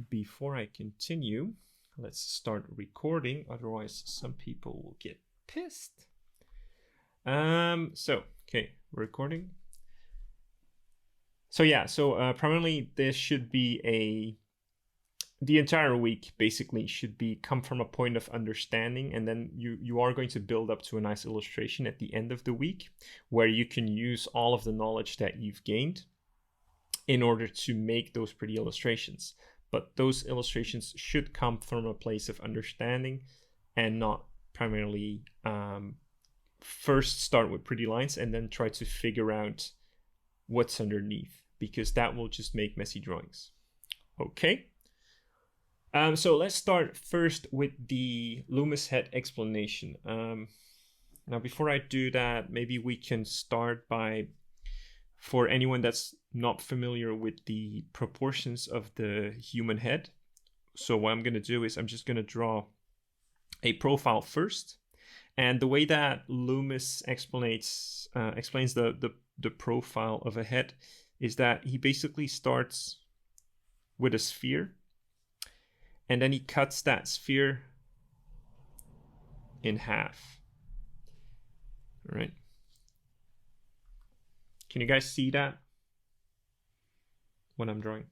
before I continue, let's start recording, otherwise some people will get pissed. Okay, we're recording. Primarily this should be the entire week basically should be come from a point of understanding, and then you are going to build up to a nice illustration at the end of the week where you can use all of the knowledge that you've gained in order to make those pretty illustrations. But those illustrations should come from a place of understanding and not primarily first start with pretty lines and then try to figure out what's underneath, because that will just make messy drawings. Okay. So let's start first with the Loomis head explanation. Now, before I do that, maybe we can start by, for anyone that's not familiar with the proportions of the human head. So what I'm going to do is I'm just going to draw a profile first. And the way that Loomis explains the profile of a head is that he basically starts with a sphere, and then he cuts that sphere in half. All right. Can you guys see that? What I'm drawing?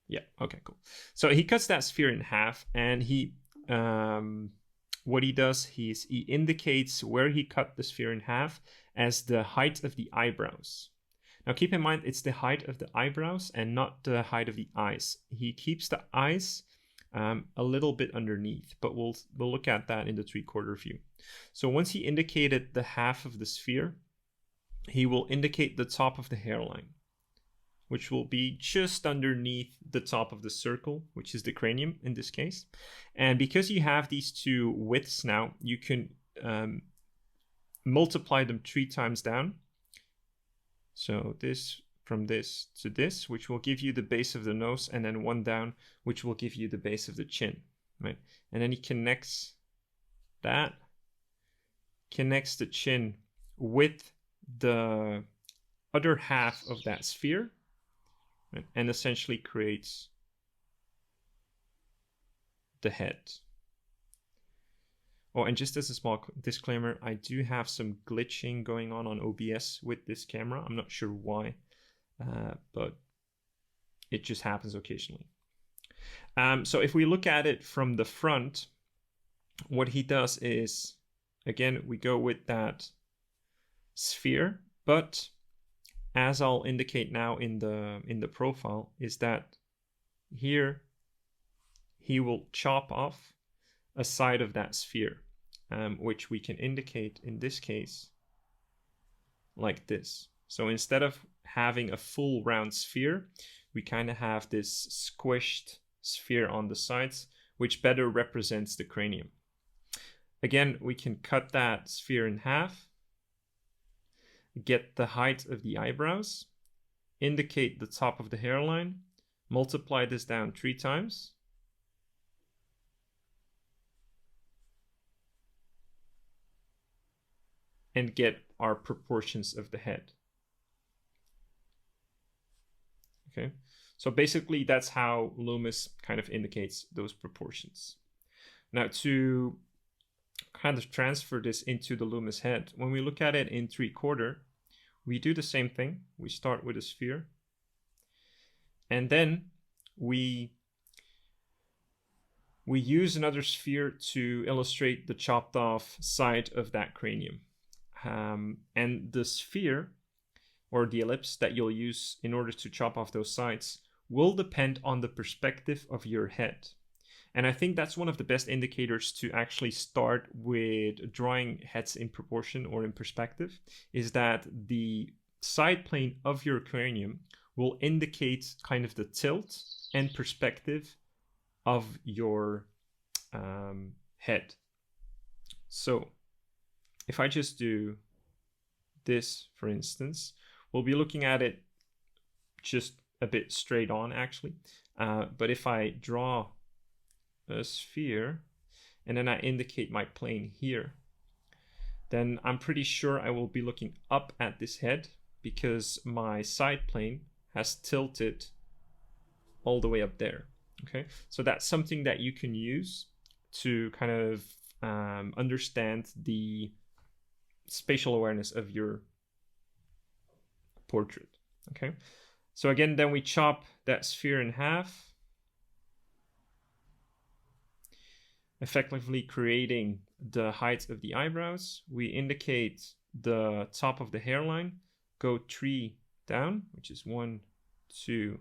Yeah, okay, cool. So he cuts that sphere in half, and what he does is he indicates where he cut the sphere in half as the height of the eyebrows. Now keep in mind, it's the height of the eyebrows and not the height of the eyes. He keeps the eyes a little bit underneath, but we'll look at that in the 3/4 view. So once he indicated the half of the sphere, he will indicate the top of the hairline, which will be just underneath the top of the circle, which is the cranium in this case. And because you have these two widths now, you can multiply them 3 times down. So this from this to this, which will give you the base of the nose, and then 1 down, which will give you the base of the chin, right? And then he connects the chin with the other half of that sphere, right? And essentially creates the head. Oh, and just as a small disclaimer, I do have some glitching going on OBS with this camera. I'm not sure why, but it just happens occasionally. So if we look at it from the front, what he does is, again, we go with that sphere, but as I'll indicate now in the profile, is that here he will chop off a side of that sphere, which we can indicate in this case like this. So instead of having a full round sphere, we kind of have this squished sphere on the sides, which better represents the cranium. Again, we can cut that sphere in half, get the height of the eyebrows, indicate the top of the hairline, multiply this down 3 times, and get our proportions of the head. Okay, so basically that's how Loomis kind of indicates those proportions. Now to kind of transfer this into the Loomis head, when we look at it in 3/4, we do the same thing. We start with a sphere, and then we use another sphere to illustrate the chopped off side of that cranium. And the sphere, or the ellipse that you'll use in order to chop off those sides, will depend on the perspective of your head. And I think that's one of the best indicators to actually start with drawing heads in proportion or in perspective, is that the side plane of your cranium will indicate kind of the tilt and perspective of your head. So if I just do this, for instance, we'll be looking at it just a bit straight on actually. But if I draw a sphere and then I indicate my plane here, then I'm pretty sure I will be looking up at this head because my side plane has tilted all the way up there. Okay, so that's something that you can use to kind of understand the spatial awareness of your portrait. Okay, so again, then we chop that sphere in half, effectively creating the height of the eyebrows. We indicate the top of the hairline, go 3 down, which is 1, 2,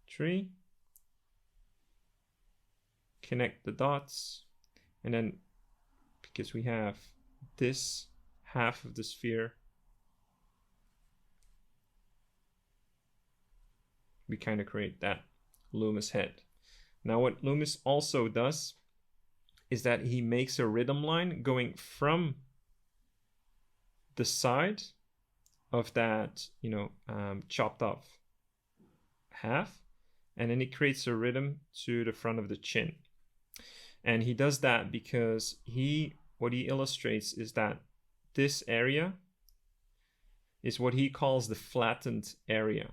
3. Connect the dots, and then because we have this half of the sphere, we kind of create that Loomis head. Now what Loomis also does is that he makes a rhythm line going from the side of that, chopped off half, and then he creates a rhythm to the front of the chin. And he does that because what he illustrates is that this area is what he calls the flattened area.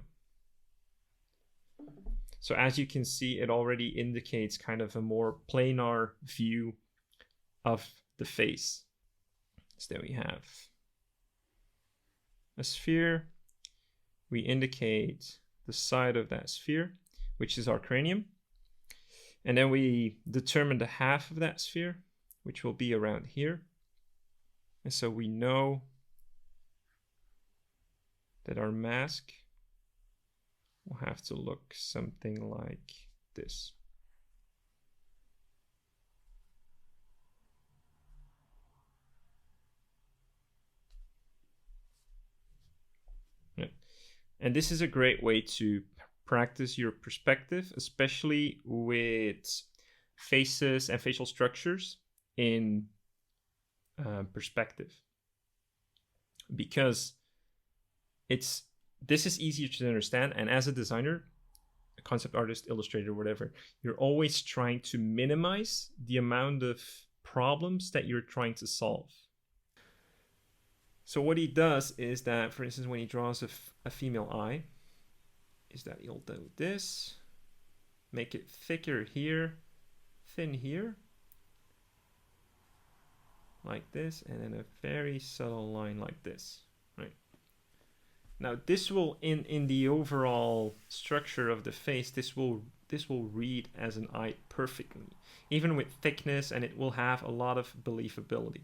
So as you can see, it already indicates kind of a more planar view of the face. So there we have a sphere. We indicate the side of that sphere, which is our cranium. And then we determine the half of that sphere, which will be around here. And so we know that our mask will have to look something like this. Yeah. And this is a great way to practice your perspective, especially with faces and facial structures in perspective, because this is easier to understand. And as a designer, a concept artist, illustrator, whatever, you're always trying to minimize the amount of problems that you're trying to solve. So what he does is that, for instance, when he draws a female eye, is that he'll do this, make it thicker here, thin here, like this, and then a very subtle line like this, right? Now this will, in the overall structure of the face, this will read as an eye perfectly, even with thickness, and it will have a lot of believability.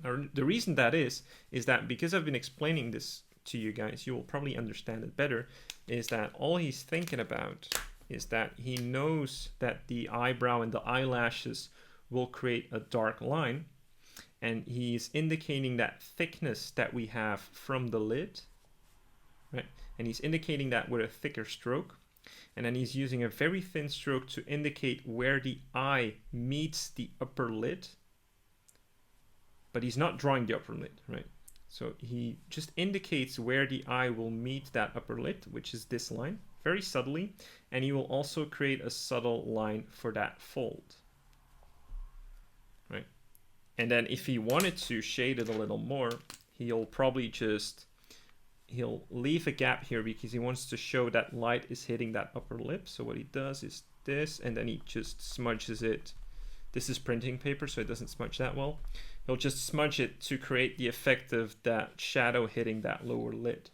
Now the reason that is that because I've been explaining this to you guys, you will probably understand it better, is that all he's thinking about is that he knows that the eyebrow and the eyelashes will create a dark line, and he's indicating that thickness that we have from the lid, right? And he's indicating that with a thicker stroke, and then he's using a very thin stroke to indicate where the eye meets the upper lid, but he's not drawing the upper lid, right? So he just indicates where the eye will meet that upper lid, which is this line, very subtly, and he will also create a subtle line for that fold, right? And then if he wanted to shade it a little more, he'll probably he'll leave a gap here because he wants to show that light is hitting that upper lip. So what he does is this, and then he just smudges it. This is printing paper, so it doesn't smudge that well. He'll just smudge it to create the effect of that shadow hitting that lower lid.